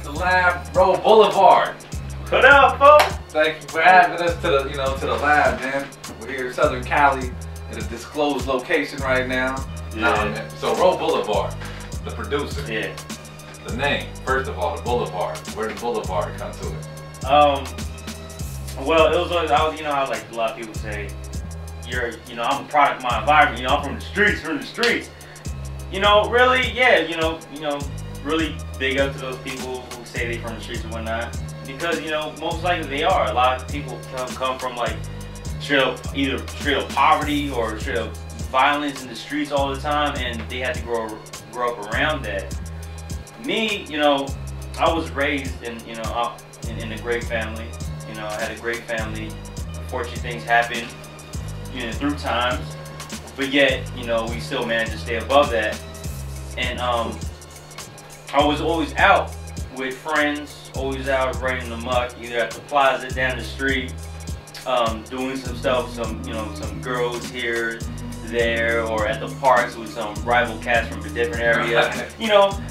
the lab, bro, Boulevard. What up, folks? Thank you for having us to the, to the lab, man. We're here in Southern Cali in a disclosed location right now. Yeah. Nah, man. So Roll Boulevard, the producer. Yeah. The name, first of all, the Boulevard. Where did Boulevard come to it? Well, it was always, how like a lot of people say, I'm a product of my environment. I'm from the streets, Really, yeah, really big up to those people who say they from the streets and whatnot. Because, most likely they are. A lot of people come from like either straight up poverty or straight up violence in the streets all the time, and they had to grow up around that. Me, I was raised in a great family. I had a great family. Unfortunately, things happen, through times, but yet, we still managed to stay above that. And I was always out with friends, always out riding the muck, either at the plaza, down the street, doing some stuff, some girls here, there, or at the parks with some rival cats from a different area,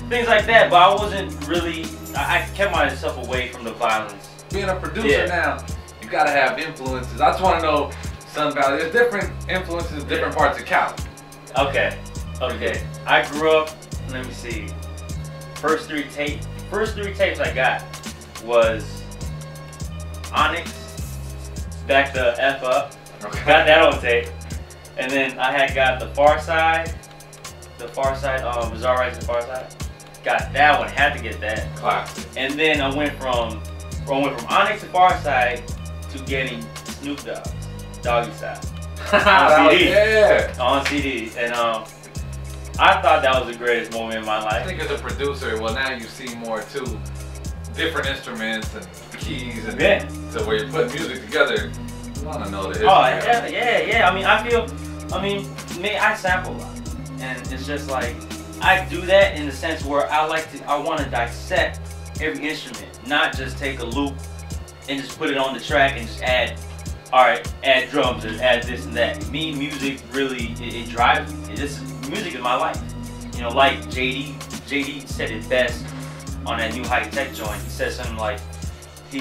things like that. But I wasn't really, I kept myself away from the violence. Being a producer now, you gotta have influences. I just want to know, Sun Valley, there's different influences in different parts of Cali. Okay. I grew up, let me see, first three tapes I got was Onyx, Back the F Up, got that on tape. And then I had got the Far Side, Bizarre Rights and Far Side. Got that one, had to get that. Classic. And then I went from Onyx to Far Side to getting Snoop Dogg's Doggy Style on CD. Yeah. On CD. And I thought that was the greatest moment in my life. I think as a producer, well, now you see more too, different instruments and keys, and so where you're putting music together, you want to know the history. Oh, yeah. I sample a lot, and it's just like I do that in the sense where I want to dissect every instrument, not just take a loop and just put it on the track and just add drums and add this and that. Music really, it drives me. Music is my life. Like JD said it best on that new high tech joint. He said something like he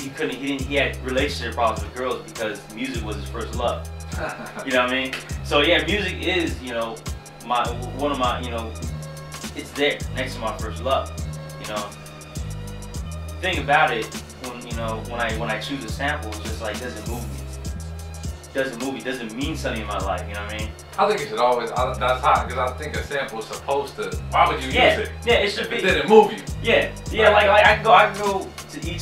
had relationship problems with girls because music was his first love. You know what I mean? So yeah, music is, one of my, it's there next to my first love. The thing about it, when I choose a sample, it's just like, doesn't move me. Doesn't mean something in my life, you know what I mean? I think it should always, that's hot, because I think a sample is supposed to, why would you use it? Yeah, it should be. It didn't move you. Yeah, like I can go to each,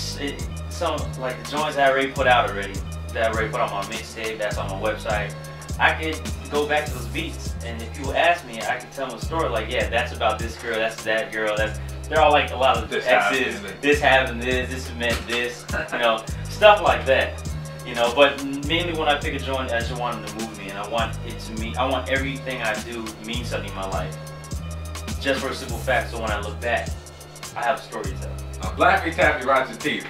some, like the joints that I already put out already, that I already put on my mixtape, that's on my website. I could go back to those beats, and if people ask me, I could tell them a story like, yeah, that's about this girl, that's that girl, they're all like a lot of exes, this happened this meant this, stuff like that. But mainly when I pick a joint, I just want them to move me, and I want everything I do to mean something in my life. Just for a simple fact, so when I look back, I have a story to tell. Laffy Taffy Rocks Your Teeth.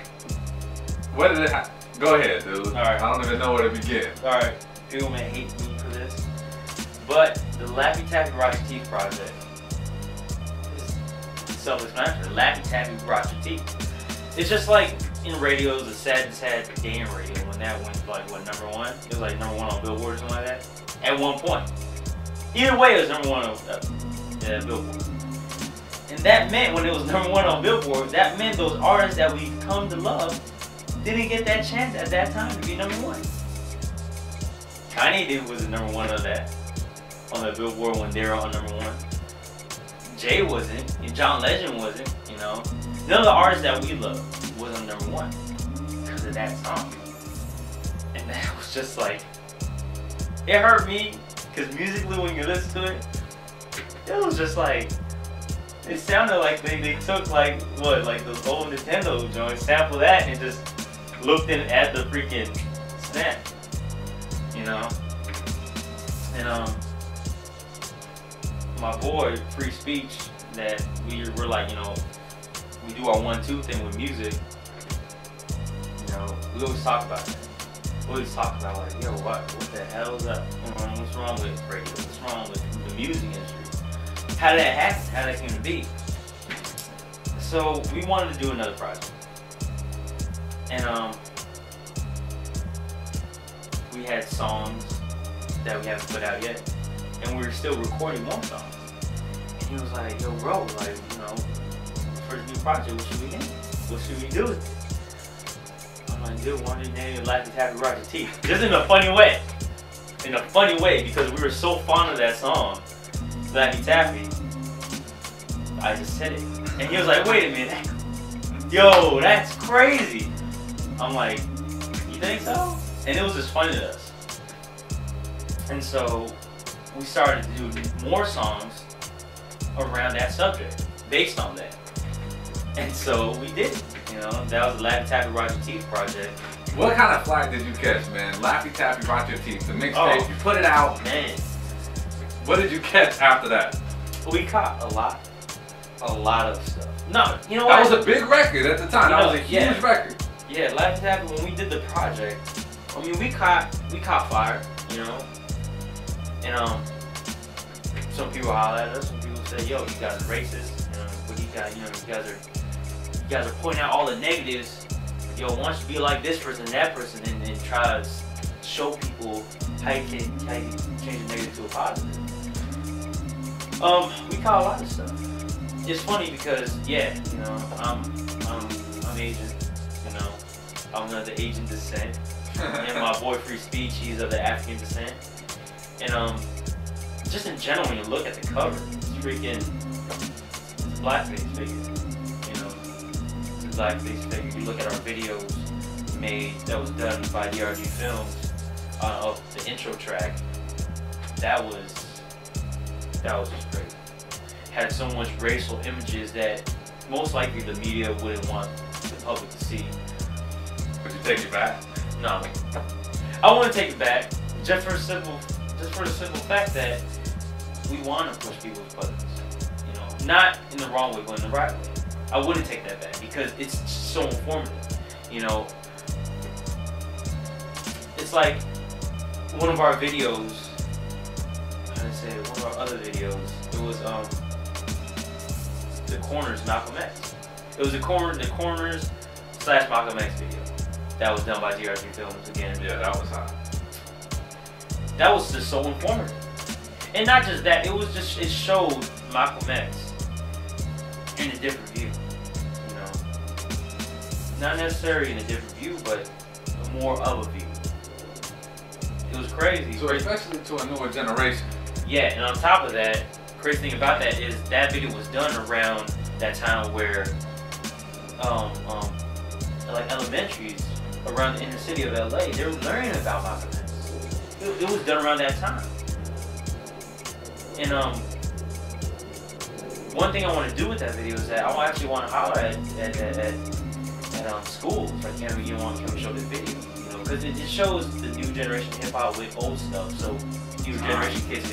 What did it go ahead, dude. All right. I don't even know where to begin. Alright, people may hate me for this, but the Laffy Taffy Rocks Your Teeth project is self-explanatory. Laffy Taffy Rocks Your Teeth. It's just like in radio, it was a sad day in radio when that went like #1. It was like #1 on Billboard or something like that. At one point. Either way, it was #1 on Billboard. And that meant when it was #1 on Billboard, that meant those artists that we've come to love didn't get that chance at that time to be #1. Kanye was #1 on that, on the Billboard when they were on #1. Jay wasn't, and John Legend wasn't, None of the artists that we love was on #1 because of that song. And that was just like, it hurt me because musically when you listen to it, it was just like, it sounded like they took like those old Nintendo joints, sampled that and just looked in at the freaking snap, And my boy, Free Speech, that we were like, we do our 1-2 thing with music. We always talk about that. We always talk about like, yo, what the hell is up? What's wrong with radio? What's wrong with the music industry? How did that happen? How did that come to be? So we wanted to do another project, and we had songs that we haven't put out yet, and we were still recording more songs. And he was like, "Yo, bro, like, you know, for the new project, what should we name? What should we do with it?" I'm like, "Dude, why don't you name it Laffy Taffy Roger Teeth?" Just in a funny way. In a funny way, because we were so fond of that song, Laffy Taffy. I just said it. And he was like, "Wait a minute. Yo, that's crazy." I'm like, "You think so?" And it was just funny to us. And so we started to do more songs around that subject, based on that. And so we did it. You know, that was the Laffy Taffy Roger Teeth project. What kind of flag did you catch, man? Laffy Taffy Roger Teeth, the mixtape, Oh, you put it out. Man. What did you catch after that? We caught a lot of stuff. No, you know what? That was a big record at the time. That was a huge record. Yeah, Laffy Taffy, when we did the project, I mean, we caught fire, you know? And some people holler at us, some people say, "Yo, you guys are racist, you know, but you guys are pointing out all the negatives. Yo, why don't you be like this person, that person, and try to show people how you can change the negative to a positive." We caught a lot of stuff. It's funny because, yeah, you know, I'm Asian, you know, I'm of the Asian descent, and my boy Free Speech, he's of the African descent, and just in general, when you look at the cover, it's freaking it's a blackface figure, you know, it's a blackface figure. You look at our videos that was done by DRG Films of the intro track, that was just great. Had so much racial images that most likely the media wouldn't want the public to see. Would you take it back? No, I want to take it back just for the simple fact that we want to push people's buttons. You know, not in the wrong way, but in the right way. I wouldn't take that back because it's so informative. You know, it's like one of our videos. How to say it? One of our other videos. It was the Corners Malcolm X. It was the Corners / Malcolm X video. That was done by DRG Films again. Yeah, that was hot. That was just so informative. And not just that, it showed Malcolm X in a different view. You know. Not necessarily in a different view, but more of a view. It was crazy. So especially to a newer generation. Yeah, and on top of that, crazy thing about that is that video was done around that time where like elementaries around the inner city of LA, they were learning about Malcolm X. It was done around that time. And one thing I want to do with that video is that I actually want to holler at schools. Like, can we show this video? You know, because it shows the new generation hip hop with old stuff, so new generation kids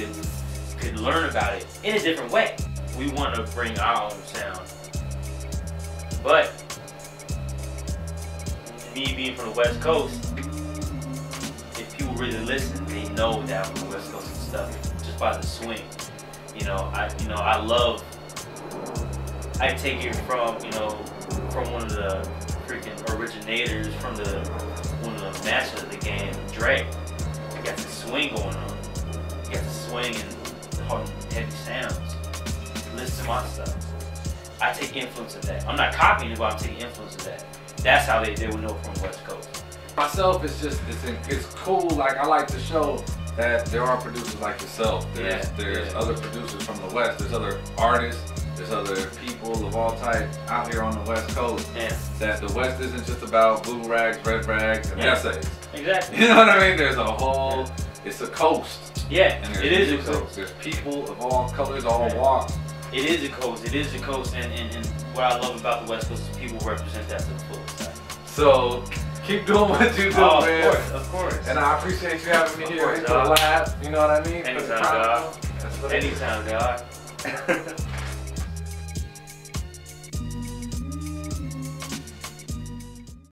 could learn about it in a different way. We want to bring our own sound, but me being from the West Coast, if people really listen, they know that I'm from the West Coast and stuff just by the swing. You know, I take it from one of the freaking originators, from one of the masters of the game, Dre. You got the swing going on. You got the swing and heavy sounds. Listen to my stuff. I take influence of that. I'm not copying it, but I'm taking influence of that. That's how they would know from the West Coast. Myself, it's cool. Like, I like to show that there are producers like yourself. There's other producers from the West. There's other artists. There's other people of all types out here on the West Coast. Yeah. That the West isn't just about blue rags, red rags, and essays. Exactly. You know what I mean? There's a whole. It's a coast. Yeah. And it is a coast. There's people of all colors, all walks. It is a coast. It is a coast, and what I love about the West Coast is people represent that to the fullest. So keep doing what you do, man. Of course. And I appreciate you having me here into the lab. You know what I mean? Anytime, dog. Anytime, dog.